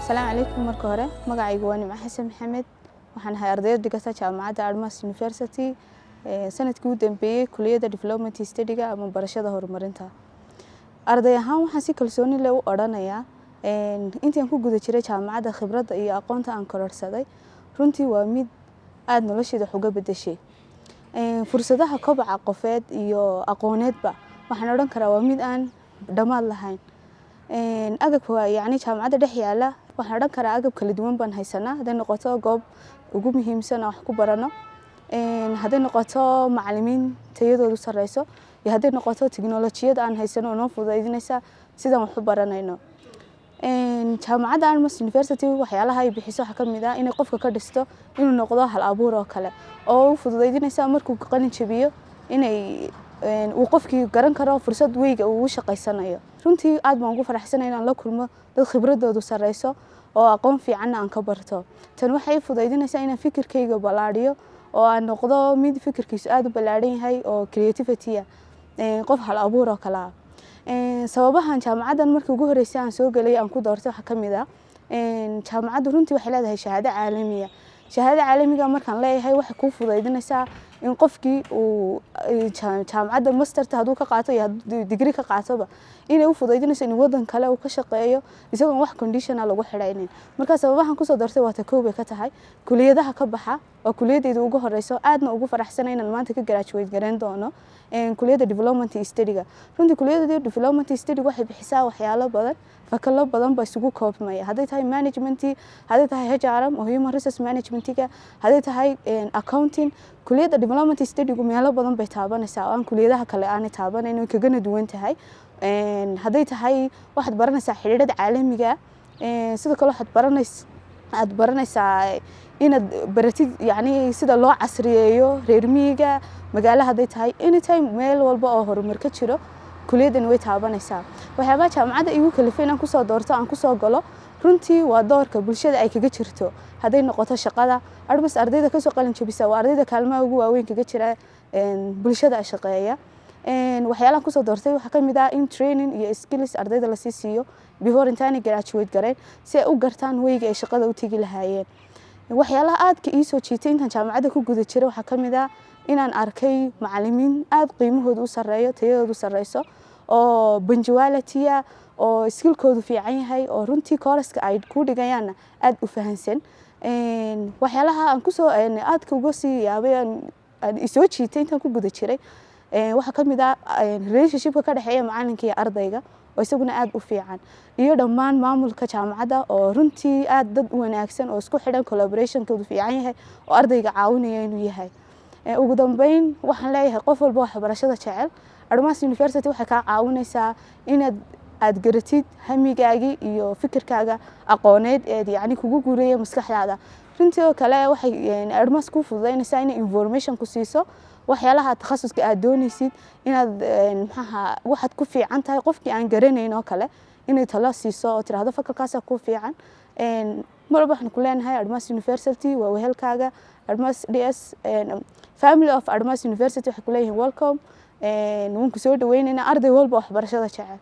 السلام عليكم marka hore magacaygu waa Nimco Xasan Maxamed waxaan ahay ardayda dhigata jaamacadda Admas University sanadkii u dambeeyay kulliyadda Development Study ama barashada horumarinta arday ahaan waxaan si kalsooni leh u oranayaa intii aan ku guda jiray jaamacadda khibradda iyo aqoonta aan kororsaday runtii waa mid aad noloshayda uga bedeshay fursadaha kobaca qofeed iyo aqooneedba waxaan oran karaa waa mid aan dhamaad lahayn agabka yani jaamacadda dhex yaala waxaan oran karaa agab kala duwan baan haysanaa haday noqoto goob ugu muhiimsan wax ku barano haday noqoto macallimiin tayadoodu sareyso iyo haday noqoto tiknoolajiyada aan haysano oo noo fududeynaysa sidaan wax u baranayno jaamacadda Admas University waxyaalaha ay bixiso waxa kamid ah in qofka ka dhisto inuu noqdo hal abuur oo kale oo fududeynaysa markuu qalin jabiyo inay uu qofkii garan karo fursad weeyga uu shaqeysanayo runtii aad baan ugu faraxsanahay inaan la kulmo dad khibradoodu sareyso oo aqoon fiican aan ka barto tan waxay fududeynaysaa in fikirkayga balaadhiyo oo aan noqdo mid fikirkiisu aad u balaaran yahay oo creativity qof hal abuur oo kala sababahan jaamacaddan markii ugu horeysay aan soo galay aan ku doortay waxa kamid ah jaamacaddu runtii waxay leedahay shahaado caalamiga markaan leeyahay waxa ku fududeynaysaa in qofkii uu jaamacadda masterta haduu ka qaato iyo degree ka qaatoba inay u fududeynayso in wadan kale uu ka shaqeeyo isagoo wax conditional lagu xiraynin marka sababahan ku soo doortay waa ta koob ka tahay kulliyadaha ka baxa oo kulliyadayda ugu horeyso aadna ugu faraxsanahay inaan maanta ka graduate garan doono kulliyadda development study runtii kulliyadda development study waxay bixisaa waxyaalo badan fakalo badan ba isugu koobmaya haday tahay management haday tahay HRM oo human resource management haday tahay accounting kulliyadda development study meelo badan bay taabanaysaa oo kulliyadaha kale aan taabanayno kaga duwan tahay haday tahay waxaad baranaysaa xiriirada caalamiga sidoo kale waxaad baranaysaa inaad baratid yani sida loo casriyeeyo reer miyiga magaalada haday tahay anytime meel walba oo horumar ka jiro kulliyaddan way taabanaysaa waxyaaba jaamacadda igu kalifay inaan ku soo doorto aan ku soo galo runtii waa doorka bulshada ay kaga jirto haday noqoto shaqada Admas ardayda ka soo qalin jabisa waa ardayda kaalmaha ugu waaweyn kaga jira bulshada shaqeeya waxyaalaha ku soo doortay waxa kamid ah in training iyo skills ardayda la siiyo before intaanay graduate gareyn si ay u gartaan weyga ay shaqada u tagi lahaayeen waxyaalaha aadka ii soo jiitay intaan jaamacadda ku guda jiray waxa kamid ah inaan arkay macallimiin aad qiimahoodu u sareeyo tayadoodu sareyso oo punctuality oo skillkoodu fiican yahay oo runtii course-ka ay ku dhigayaan aad u fahansan waxyaalaha aan ku soo aadka uga sii yaabay aan isoo jiitay intaan ku guda jiray waxa kamid ah relationship ka dhaxeeya macallinka iyo ardayga oo isaguna aad u fiican iyo dhammaan maamulka jaamacadda oo runtii aad dad u wanaagsan oo isku xidhan collaboration-koodu fiican yahay oo ardayga caawinaya inuu yahay ugu dambeyn waxaan leeyahay qof walba wax barashada jecel Admas University waxay ka caawinaysaa inaad garatid hamigaagi iyo fikirkaaga aqooneed ee yani kugu guureeyo maskaxdaada runtii oo kale waxay Admas ku fududeynaysaa in information ku siiso waxyaalaha takhasuska aad doonaysid inaad waxaad ku fiican tahay qofkii aan garanayn oo kale inay talo siiso oo tiraahdo fakalkaas ku fiican marba waxaan ku leenahay Admas University waa wehelkaaga Admas DS family of Admas University waxay ku leeyihiin welcome waan ku soo dhaweynaynaa arday walba wax barashada jecel